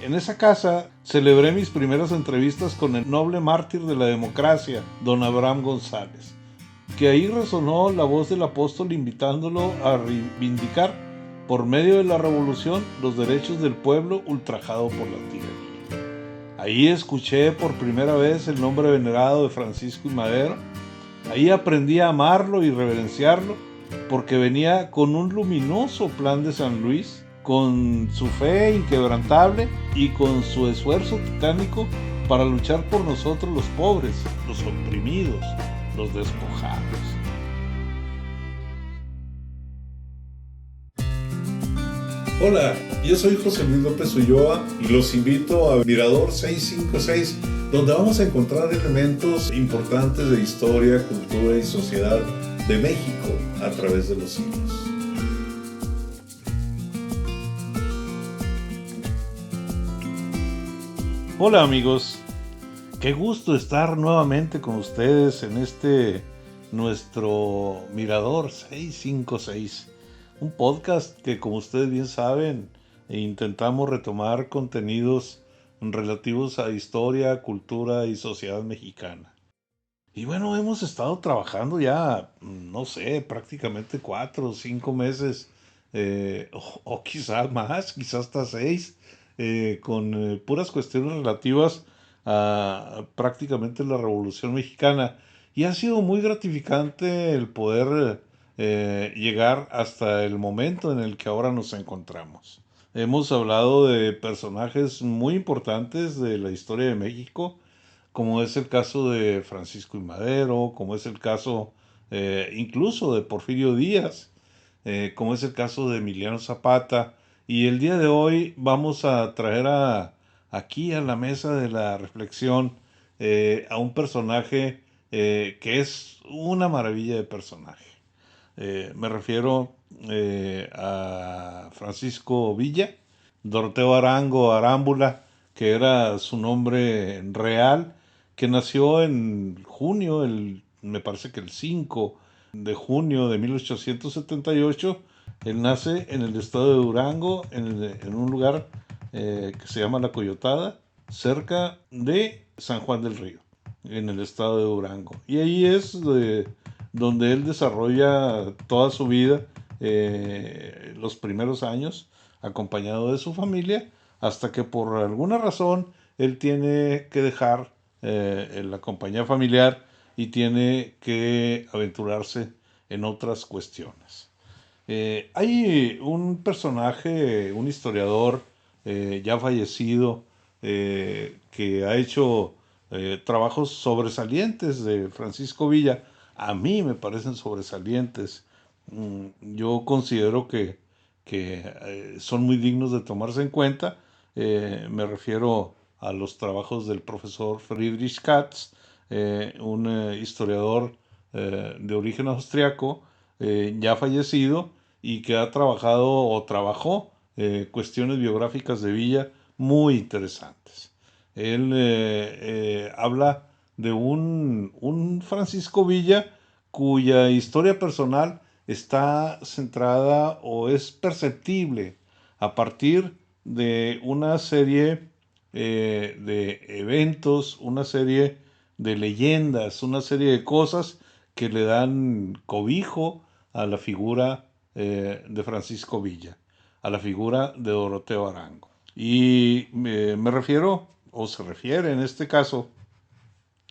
En esa casa celebré mis primeras entrevistas con el noble mártir de la democracia, don Abraham González, que ahí resonó la voz del apóstol invitándolo a reivindicar por medio de la revolución los derechos del pueblo ultrajado por la tiranía. Ahí escuché por primera vez el nombre venerado de Francisco I. Madero. Ahí aprendí a amarlo y reverenciarlo porque venía con un luminoso plan de San Luis, con su fe inquebrantable y con su esfuerzo titánico para luchar por nosotros los pobres, los oprimidos, los despojados. Hola, yo soy José Luis López Ulloa y los invito a Mirador 656, donde vamos a encontrar elementos importantes de historia, cultura y sociedad de México a través de los siglos. Hola amigos, qué gusto estar nuevamente con ustedes en nuestro Mirador 656, un podcast que, como ustedes bien saben, intentamos retomar contenidos relativos a historia, cultura y sociedad mexicana. Y bueno, hemos estado trabajando ya, no sé, prácticamente 4 o 5 meses, o quizás más, quizás hasta 6, con puras cuestiones relativas a prácticamente la Revolución Mexicana. Y ha sido muy gratificante el poder llegar hasta el momento en el que ahora nos encontramos. Hemos hablado de personajes muy importantes de la historia de México, como es el caso de Francisco I. Madero, como es el caso incluso de Porfirio Díaz, como es el caso de Emiliano Zapata. Y el día de hoy vamos a traer aquí a la mesa de la reflexión a un personaje que es una maravilla de personaje. Me refiero a Francisco Villa, Doroteo Arango Arámbula, que era su nombre real, que nació en junio, me parece que el 5 de junio de 1878. Él nace en el estado de Durango, en un lugar que se llama La Coyotada, cerca de San Juan del Río, en el estado de Durango. Y ahí es donde él desarrolla toda su vida, los primeros años, acompañado de su familia, hasta que por alguna razón él tiene que dejar la compañía familiar y tiene que aventurarse en otras cuestiones. Hay un personaje, un historiador ya fallecido, que ha hecho trabajos sobresalientes de Francisco Villa. A mí me parecen sobresalientes. Yo considero que son muy dignos de tomarse en cuenta. Me refiero a los trabajos del profesor Friedrich Katz, un historiador de origen austriaco, ya fallecido, y que ha trabajado o trabajó cuestiones biográficas de Villa muy interesantes. Él habla de un Francisco Villa cuya historia personal está centrada o es perceptible a partir de una serie de eventos, una serie de leyendas, una serie de cosas que le dan cobijo a la figura de Francisco Villa, a la figura de Doroteo Arango. Y me refiero, o se refiere en este caso,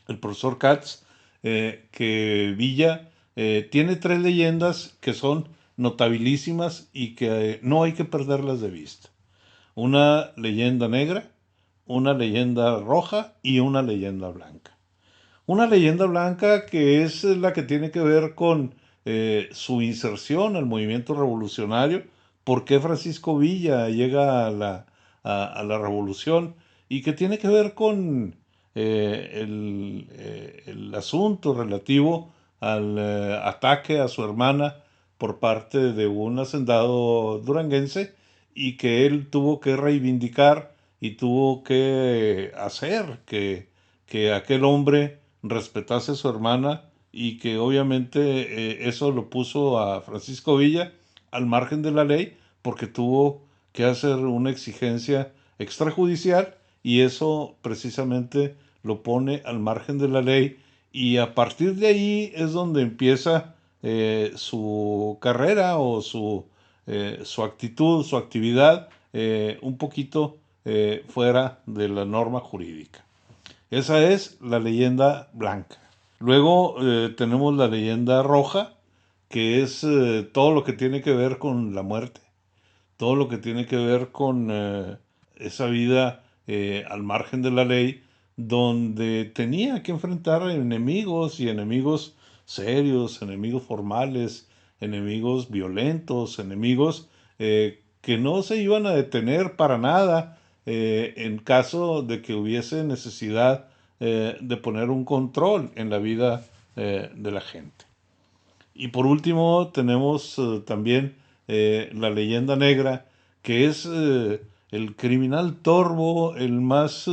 el profesor Katz, que Villa tiene 3 leyendas que son notabilísimas y que no hay que perderlas de vista. Una leyenda negra, una leyenda roja y una leyenda blanca. Una leyenda blanca que es la que tiene que ver con su inserción al movimiento revolucionario, por qué Francisco Villa llega a la revolución, y que tiene que ver con el asunto relativo al ataque a su hermana por parte de un hacendado duranguense, y que él tuvo que reivindicar y tuvo que hacer que aquel hombre respetase a su hermana, y que obviamente eso lo puso a Francisco Villa al margen de la ley, porque tuvo que hacer una exigencia extrajudicial, y eso precisamente lo pone al margen de la ley, y a partir de ahí es donde empieza su carrera o su actitud, su actividad un poquito fuera de la norma jurídica. Esa es la leyenda blanca. Luego tenemos la leyenda roja, que es todo lo que tiene que ver con la muerte, todo lo que tiene que ver con esa vida al margen de la ley, donde tenía que enfrentar enemigos, y enemigos serios, enemigos formales, enemigos violentos, enemigos que no se iban a detener para nada en caso de que hubiese necesidad de poner un control en la vida de la gente. Y por último tenemos también la leyenda negra, que es el criminal torvo, el más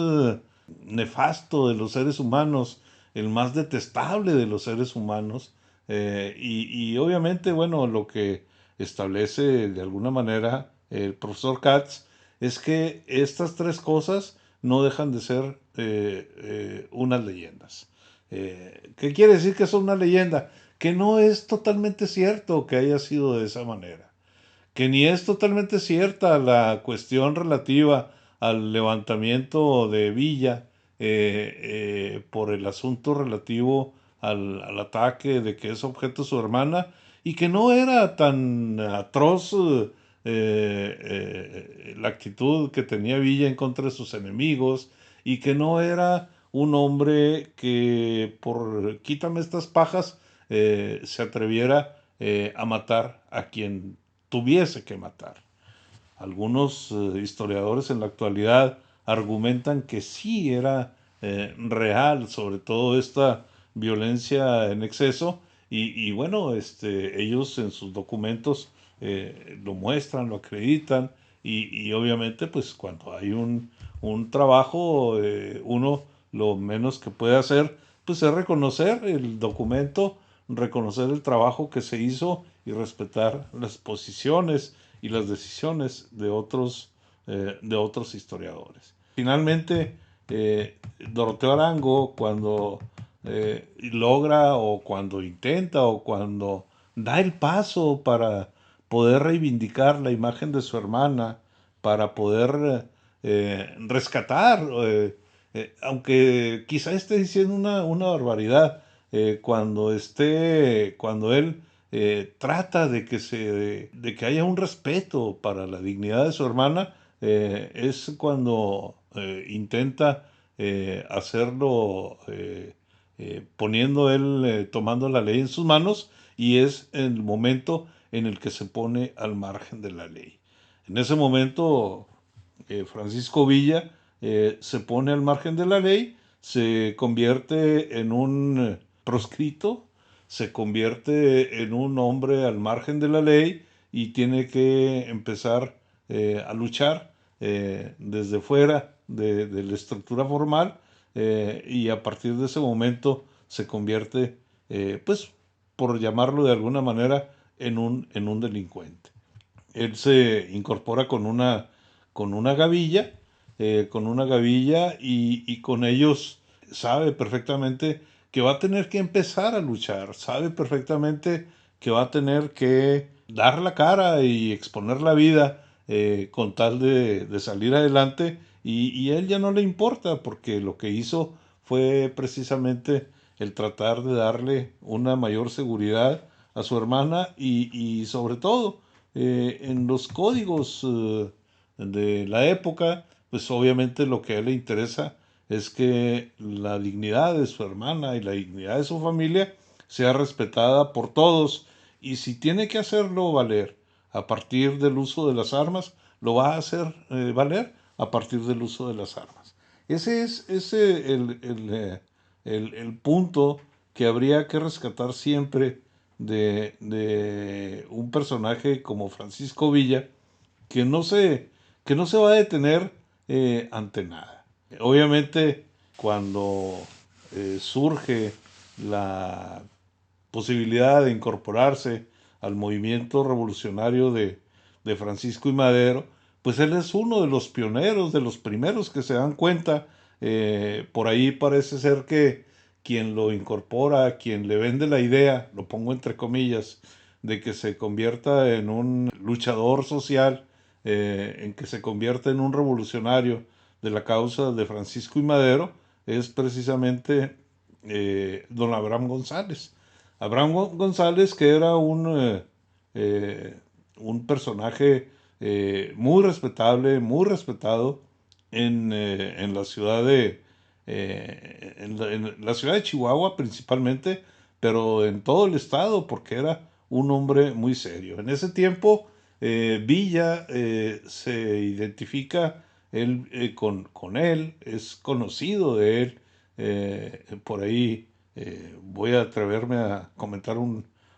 nefasto de los seres humanos, el más detestable de los seres humanos. Y obviamente, bueno, lo que establece de alguna manera el profesor Katz es que estas tres cosas no dejan de ser unas leyendas. ¿Qué quiere decir que son una leyenda? Que no es totalmente cierto que haya sido de esa manera, que ni es totalmente cierta la cuestión relativa al levantamiento de Villa por el asunto relativo al ataque de que es objeto su hermana, y que no era tan atroz la actitud que tenía Villa en contra de sus enemigos, y que no era un hombre que por quítame estas pajas se atreviera a matar a quien tuviese que matar. Algunos historiadores en la actualidad argumentan que sí era real, sobre todo esta violencia en exceso, y bueno, ellos en sus documentos lo muestran, lo acreditan, y obviamente pues cuando hay un trabajo, uno lo menos que puede hacer pues es reconocer el documento, reconocer el trabajo que se hizo y respetar las posiciones y las decisiones de otros historiadores. Finalmente, Doroteo Arango, cuando logra o cuando intenta o cuando da el paso para poder reivindicar la imagen de su hermana, para poder rescatar, aunque quizá esté diciendo una barbaridad, cuando él trata de que haya un respeto para la dignidad de su hermana, es cuando intenta hacerlo poniendo él, tomando la ley en sus manos, y es el momento en el que se pone al margen de la ley. En ese momento, Francisco Villa se pone al margen de la ley, se convierte en un proscrito, se convierte en un hombre al margen de la ley, y tiene que empezar a luchar desde fuera de la estructura formal, y a partir de ese momento se convierte, pues, por llamarlo de alguna manera, en un delincuente. Él se incorpora con una gavilla, y con ellos sabe perfectamente que va a tener que empezar a luchar, sabe perfectamente que va a tener que dar la cara y exponer la vida con tal de salir adelante, y a él ya no le importa, porque lo que hizo fue precisamente el tratar de darle una mayor seguridad a su hermana, y sobre todo en los códigos de la época, pues obviamente lo que a él le interesa es que la dignidad de su hermana y la dignidad de su familia sea respetada por todos, y si tiene que hacerlo valer a partir del uso de las armas, lo va a hacer valer a partir del uso de las armas. Ese el punto que habría que rescatar siempre de un personaje como Francisco Villa, que no se, que no se va a detener ante nada. Obviamente, cuando surge la posibilidad de incorporarse al movimiento revolucionario de Francisco y Madero, pues él es uno de los pioneros, de los primeros que se dan cuenta. Por ahí parece ser que quien lo incorpora, quien le vende la idea, lo pongo entre comillas, de que se convierta en un luchador social, en que se convierta en un revolucionario de la causa de Francisco y Madero, es precisamente don Abraham González. Abraham González, que era un personaje muy respetable, muy respetado en la ciudad en la ciudad de Chihuahua principalmente, pero en todo el estado, porque era un hombre muy serio. En ese tiempo, Villa se identifica con él, es conocido de él. Por ahí voy a atreverme a comentar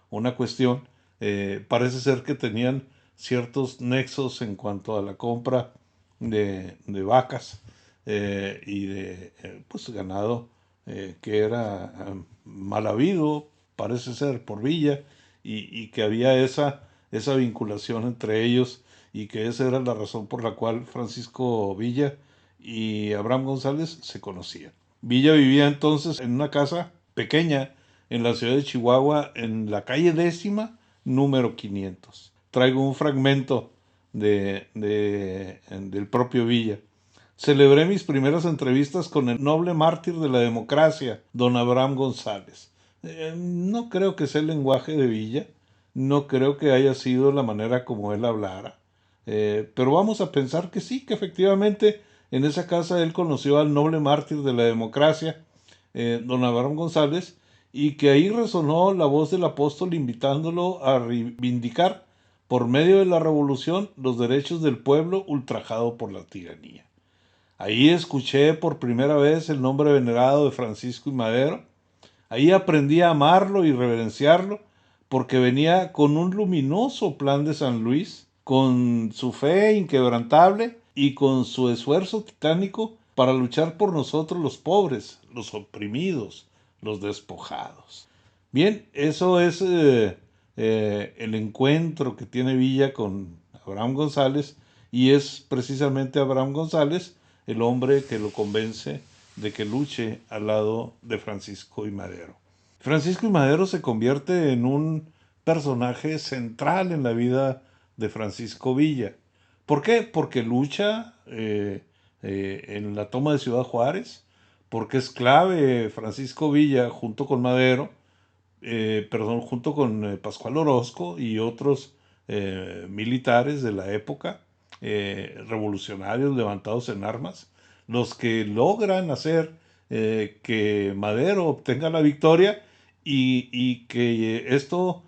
una cuestión. Parece ser que tenían ciertos nexos en cuanto a la compra de vacas y de pues ganado que era mal habido, parece ser, por Villa, y que había esa vinculación entre ellos y que esa era la razón por la cual Francisco Villa y Abraham González se conocían. Villa vivía entonces en una casa pequeña en la ciudad de Chihuahua, en la calle décima, número 500. Traigo un fragmento del propio Villa. Celebré mis primeras entrevistas con el noble mártir de la democracia, don Abraham González. No creo que sea el lenguaje de Villa, no creo que haya sido la manera como él hablara, pero vamos a pensar que sí, que efectivamente en esa casa él conoció al noble mártir de la democracia, don Abraham González, y que ahí resonó la voz del apóstol invitándolo a reivindicar por medio de la revolución los derechos del pueblo ultrajado por la tiranía. Ahí escuché por primera vez el nombre venerado de Francisco y Madero. Ahí aprendí a amarlo y reverenciarlo porque venía con un luminoso plan de San Luis, con su fe inquebrantable y con su esfuerzo titánico para luchar por nosotros los pobres, los oprimidos, los despojados. Bien, eso es el encuentro que tiene Villa con Abraham González, y es precisamente Abraham González el hombre que lo convence de que luche al lado de Francisco y Madero. Francisco y Madero se convierte en un personaje central en la vida de Francisco Villa. ¿Por qué? Porque lucha en la toma de Ciudad Juárez, porque es clave Francisco Villa junto con Madero, junto con Pascual Orozco y otros militares de la época, revolucionarios levantados en armas, los que logran hacer que Madero obtenga la victoria y que esto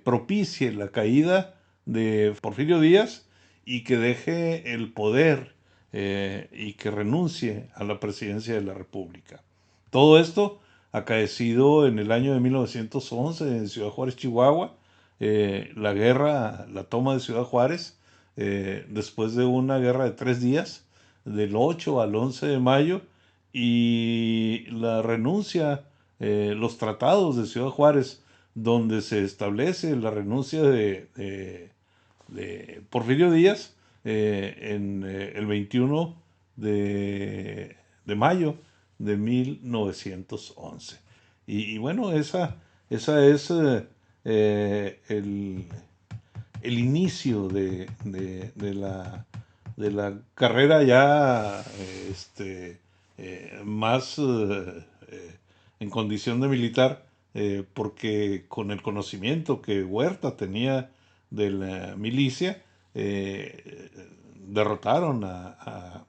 propicie la caída de Porfirio Díaz y que deje el poder y que renuncie a la presidencia de la República. Todo esto acaecido en el año de 1911 en Ciudad Juárez, Chihuahua, la guerra, la toma de Ciudad Juárez, después de una guerra de 3 días, del 8 al 11 de mayo, y la renuncia, los tratados de Ciudad Juárez, donde se establece la renuncia de Porfirio Díaz en el 21 de mayo de 1911. Y bueno, esa es el inicio de la carrera ya más en condición de militar, porque con el conocimiento que Huerta tenía de la milicia, derrotaron a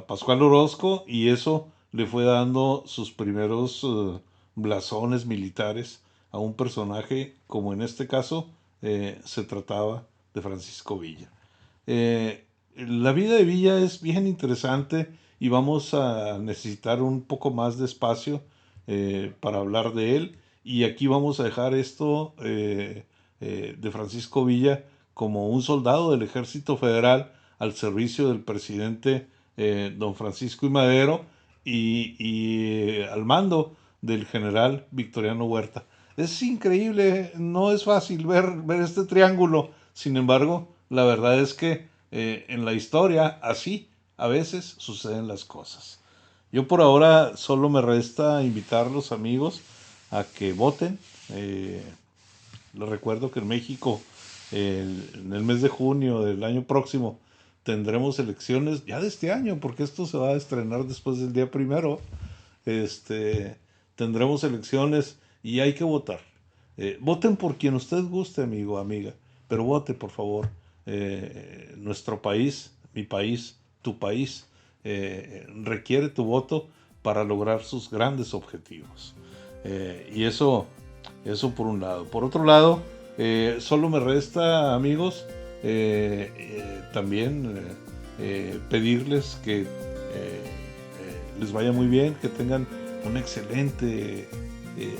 Pascual Orozco, y eso le fue dando sus primeros blasones militares a un personaje como en este caso se trataba de Francisco Villa. La vida de Villa es bien interesante y vamos a necesitar un poco más de espacio para hablar de él, y aquí vamos a dejar esto de Francisco Villa como un soldado del Ejército Federal al servicio del presidente don Francisco y Madero y al mando del general Victoriano Huerta. Es increíble, no es fácil ver este triángulo, sin embargo, la verdad es que en la historia así a veces suceden las cosas. Yo por ahora solo me resta invitar a los amigos a que voten. Les recuerdo que en México, en el mes de junio del año próximo, tendremos elecciones ya de este año, porque esto se va a estrenar después del día primero. Este, Tendremos elecciones y hay que votar. Voten por quien usted guste, amigo, amiga, pero vote, por favor. Nuestro país, mi país, tu país, requiere tu voto para lograr sus grandes objetivos. Y eso por un lado. Por otro lado, solo me resta, amigos, también pedirles que les vaya muy bien, que tengan un excelente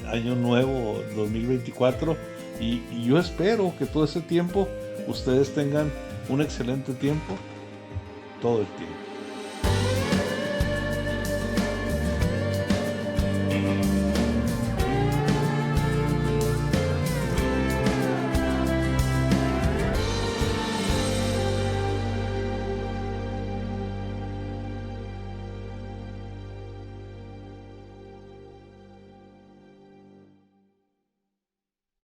año nuevo 2024 y yo espero que todo ese tiempo ustedes tengan un excelente tiempo todo el tiempo.